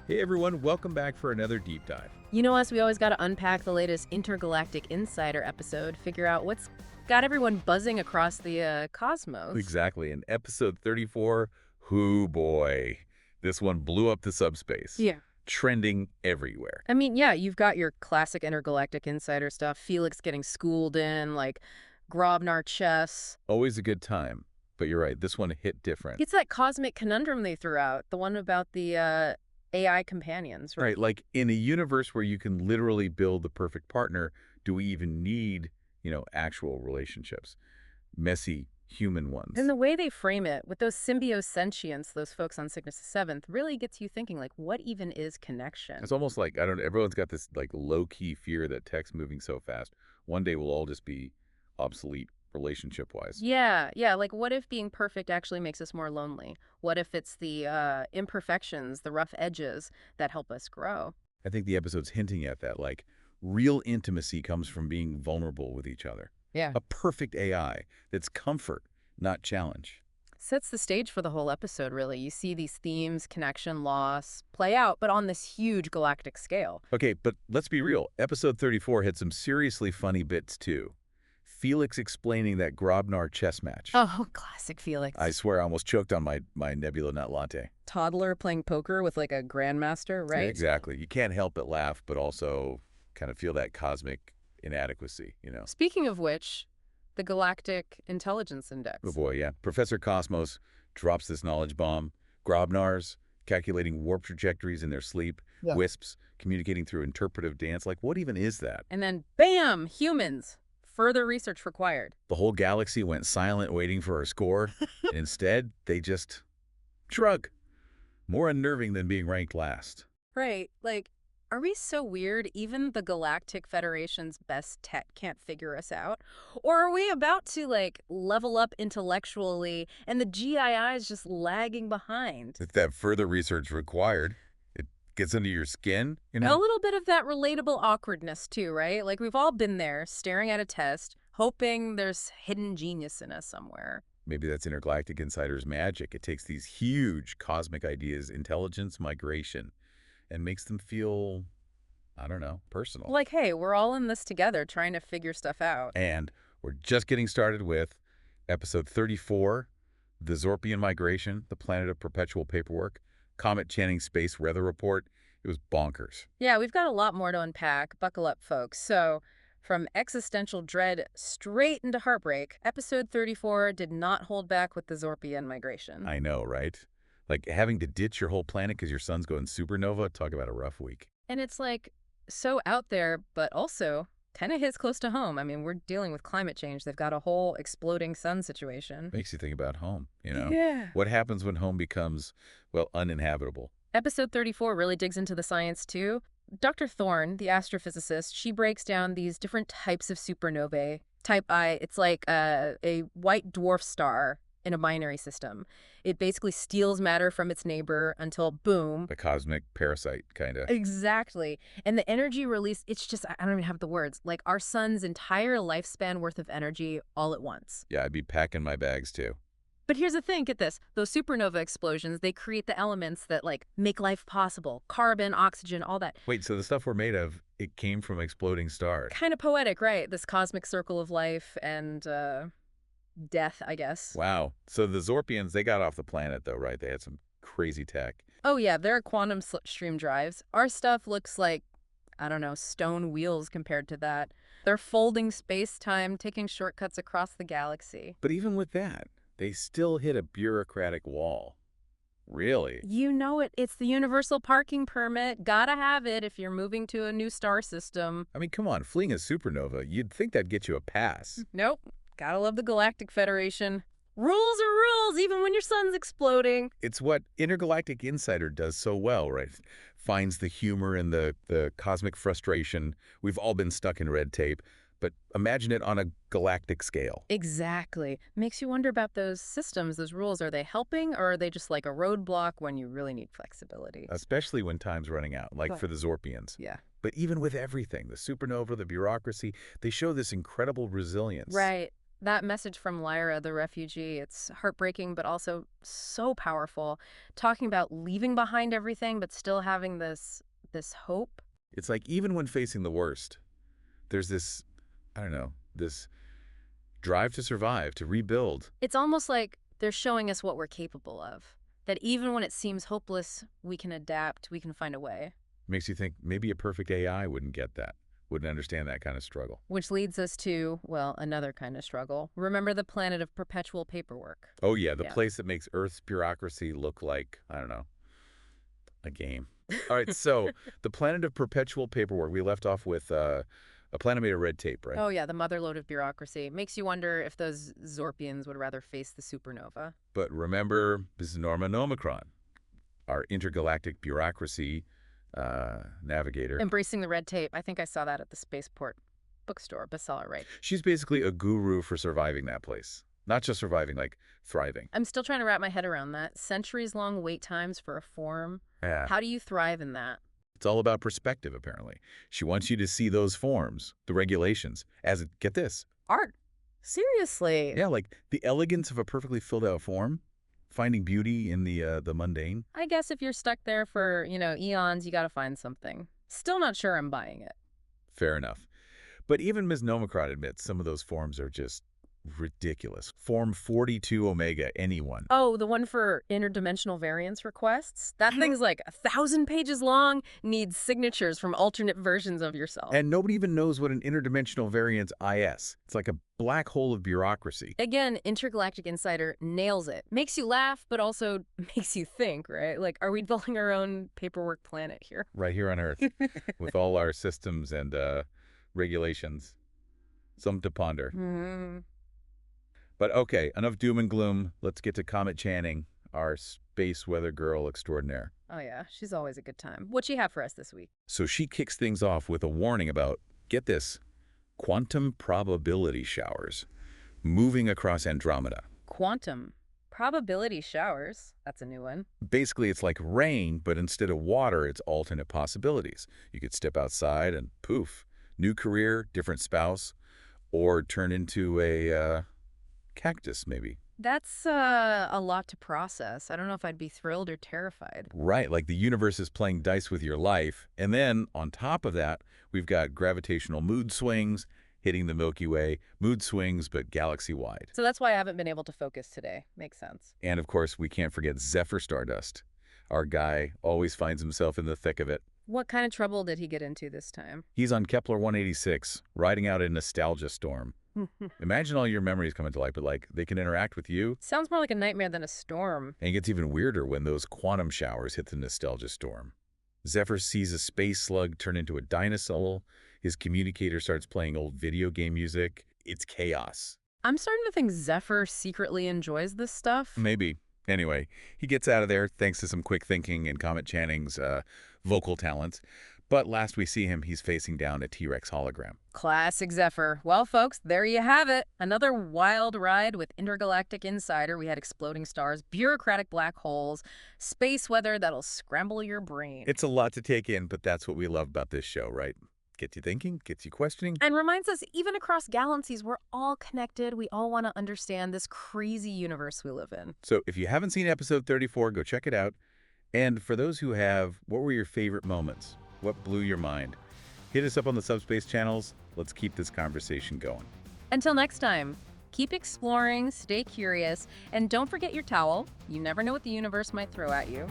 Hey everyone, welcome back for another deep dive. You know us, we always got to unpack the latest Intergalactic Insider episode, figure out what's got everyone buzzing across the cosmos. Exactly, in episode 34, whoo boy, this one blew up the subspace. Yeah. Trending everywhere. I mean, yeah, you've got your classic Intergalactic Insider stuff, Felix getting schooled in, like Grobnar chess. Always a good time, but you're right, this one hit different. It's that cosmic conundrum they threw out, the one about the AI companions. Right, like in a universe where you can literally build the perfect partner, do we even need, actual relationships? Messy human ones. And the way they frame it, with those symbiosentients, those folks on Cygnus 7th, really gets you thinking, like, what even is connection? It's almost like, I don't know, everyone's got this like low-key fear that tech's moving so fast. One day we'll all just be obsolete relationship-wise. Yeah, like what if being perfect actually makes us more lonely? What if it's the imperfections, the rough edges that help us grow? I think the episode's hinting at that, like, real intimacy comes from being vulnerable with each other. Yeah. A perfect AI that's comfort, not challenge. Sets the stage for the whole episode, really. You see these themes, connection, loss, play out, but on this huge galactic scale. Okay, but let's be real. Episode 34 had some seriously funny bits, too. Felix explaining that Grobnar chess match. Oh, classic Felix. I swear I almost choked on my Nebula Nut Latte. Toddler playing poker with like a grandmaster, right? Yeah, exactly. You can't help but laugh, but also kind of feel that cosmic inadequacy, Speaking of which, the Galactic Intelligence Index. Oh boy, yeah. Professor Cosmos drops this knowledge bomb. Grobnars calculating warp trajectories in their sleep. Yeah. Wisps communicating through interpretive dance. Like, what even is that? And then, bam, humans. Further research required. The whole galaxy went silent waiting for our score. And instead, they just shrug. More unnerving than being ranked last. Right. Like, are we so weird even the Galactic Federation's best tech can't figure us out? Or are we about to, like, level up intellectually and the GII is just lagging behind? If that further research required, it gets under your skin, A little bit of that relatable awkwardness, too, right? Like, we've all been there, staring at a test, hoping there's hidden genius in us somewhere. Maybe that's Intergalactic Insider's magic. It takes these huge cosmic ideas, intelligence, migration, and makes them feel, I don't know, personal. Like, hey, we're all in this together trying to figure stuff out. And we're just getting started with episode 34, the Zorpian Migration, the planet of perpetual paperwork, Comet Channing Space Weather Report. It was bonkers. Yeah, we've got a lot more to unpack. Buckle up, folks. So, from existential dread straight into heartbreak, episode 34 did not hold back with the Zorpian migration. I know, right? Like having to ditch your whole planet because your sun's going supernova. Talk about a rough week. And it's like so out there, but also kind of hits close to home. I mean, we're dealing with climate change. They've got a whole exploding sun situation. Makes you think about home, Yeah. What happens when home becomes, well, uninhabitable? Episode 34 really digs into the science, too. Dr. Thorne, the astrophysicist, she breaks down these different types of supernovae. Type I, it's like a white dwarf star in a binary system. It basically steals matter from its neighbor until, boom. The cosmic parasite, kind of. Exactly. And the energy release, it's just, I don't even have the words, like our sun's entire lifespan worth of energy all at once. Yeah, I'd be packing my bags, too. But here's the thing, get this. Those supernova explosions, they create the elements that, like, make life possible. Carbon, oxygen, all that. Wait, so the stuff we're made of, it came from exploding stars. Kind of poetic, right? This cosmic circle of life and death, I guess. Wow. So the Zorpians, they got off the planet, though, right? They had some crazy tech. Oh, yeah, they're quantum slipstream drives. Our stuff looks like, I don't know, stone wheels compared to that. They're folding space-time, taking shortcuts across the galaxy. But even with that, they still hit a bureaucratic wall. Really? You know it. It's the universal parking permit. Gotta have it if you're moving to a new star system. I mean, come on, fleeing a supernova, you'd think that'd get you a pass. Nope. Gotta love the Galactic Federation. Rules are rules, even when your sun's exploding. It's what Intergalactic Insider does so well, right? Finds the humor and the cosmic frustration. We've all been stuck in red tape. But imagine it on a galactic scale. Exactly. Makes you wonder about those systems, those rules. Are they helping or are they just like a roadblock when you really need flexibility? Especially when time's running out, like Right. for the Zorpians. Yeah. But even with everything, the supernova, the bureaucracy, they show this incredible resilience. Right. That message from Lyra, the refugee, it's heartbreaking, but also so powerful. Talking about leaving behind everything, but still having this hope. It's like even when facing the worst, there's this, I don't know, this drive to survive, to rebuild. It's almost like they're showing us what we're capable of. That even when it seems hopeless, we can adapt, we can find a way. Makes you think maybe a perfect AI wouldn't get that, wouldn't understand that kind of struggle. Which leads us to, well, another kind of struggle. Remember the planet of perpetual paperwork? Oh yeah, the Yeah. place that makes Earth's bureaucracy look like, I don't know, a game. All right, so the planet of perpetual paperwork, we left off with a planet made of red tape, right? Oh yeah, the motherlode of bureaucracy. Makes you wonder if those Zorpians would rather face the supernova. But remember, this is Norma Nomicron, our intergalactic bureaucracy navigator. Embracing the red tape. I think I saw that at the spaceport bookstore bestseller, right? She's basically a guru for surviving that place. Not just surviving, like thriving. I'm still trying to wrap my head around that. Centuries-long wait times for a form. Yeah. How do you thrive in that? It's all about perspective, apparently. She wants you to see those forms, the regulations, as, get this, Art. Seriously. yeah, like the elegance of a perfectly filled out form, finding beauty in the mundane. I guess if you're stuck there for, eons, you gotta find something. Still not sure I'm buying it. Fair enough. But even Ms. Nomicron admits some of those forms are just ridiculous. Form 42 Omega, anyone. Oh, the one for interdimensional variance requests? That thing's like 1,000 pages long, needs signatures from alternate versions of yourself. And nobody even knows what an interdimensional variance is. It's like a black hole of bureaucracy. Again, Intergalactic Insider nails it. Makes you laugh, but also makes you think, right? Like, are we building our own paperwork planet here? Right here on Earth, with all our systems and regulations. Something to ponder. Mm-hmm. But okay, enough doom and gloom. Let's get to Comet Channing, our space weather girl extraordinaire. Oh yeah, she's always a good time. What'd she have for us this week? So she kicks things off with a warning about, get this, quantum probability showers moving across Andromeda. Quantum. Probability showers. That's a new one. Basically, it's like rain, but instead of water, it's alternate possibilities. You could step outside and poof, new career, different spouse, or turn into a cactus, maybe. That's a lot to process. I don't know if I'd be thrilled or terrified. Right, like the universe is playing dice with your life. And then on top of that, we've got gravitational mood swings hitting the Milky Way. Mood swings, but galaxy-wide. So that's why I haven't been able to focus today. Makes sense. And of course, we can't forget Zephyr Stardust. Our guy always finds himself in the thick of it. What kind of trouble did he get into this time? He's on Kepler 186, riding out a nostalgia storm. Imagine all your memories coming to life, but like they can interact with you. Sounds more like a nightmare than a storm. And it gets even weirder when those quantum showers hit the nostalgia storm. Zephyr sees a space slug turn into a dinosaur. His communicator starts playing old video game music. It's chaos. I'm starting to think Zephyr secretly enjoys this stuff. Maybe. Anyway, he gets out of there thanks to some quick thinking and Comet Channing's vocal talents. But last we see him, he's facing down a T-Rex hologram. Classic Zephyr. Well, folks, there you have it. Another wild ride with Intergalactic Insider. We had exploding stars, bureaucratic black holes, space weather that'll scramble your brain. It's a lot to take in, but that's what we love about this show, right? Gets you thinking, gets you questioning. And reminds us, even across galaxies, we're all connected. We all want to understand this crazy universe we live in. So if you haven't seen episode 34, go check it out. And for those who have, what were your favorite moments? What blew your mind? Hit us up on the Subspace channels. Let's keep this conversation going. Until next time, keep exploring, stay curious, and don't forget your towel. You never know what the universe might throw at you.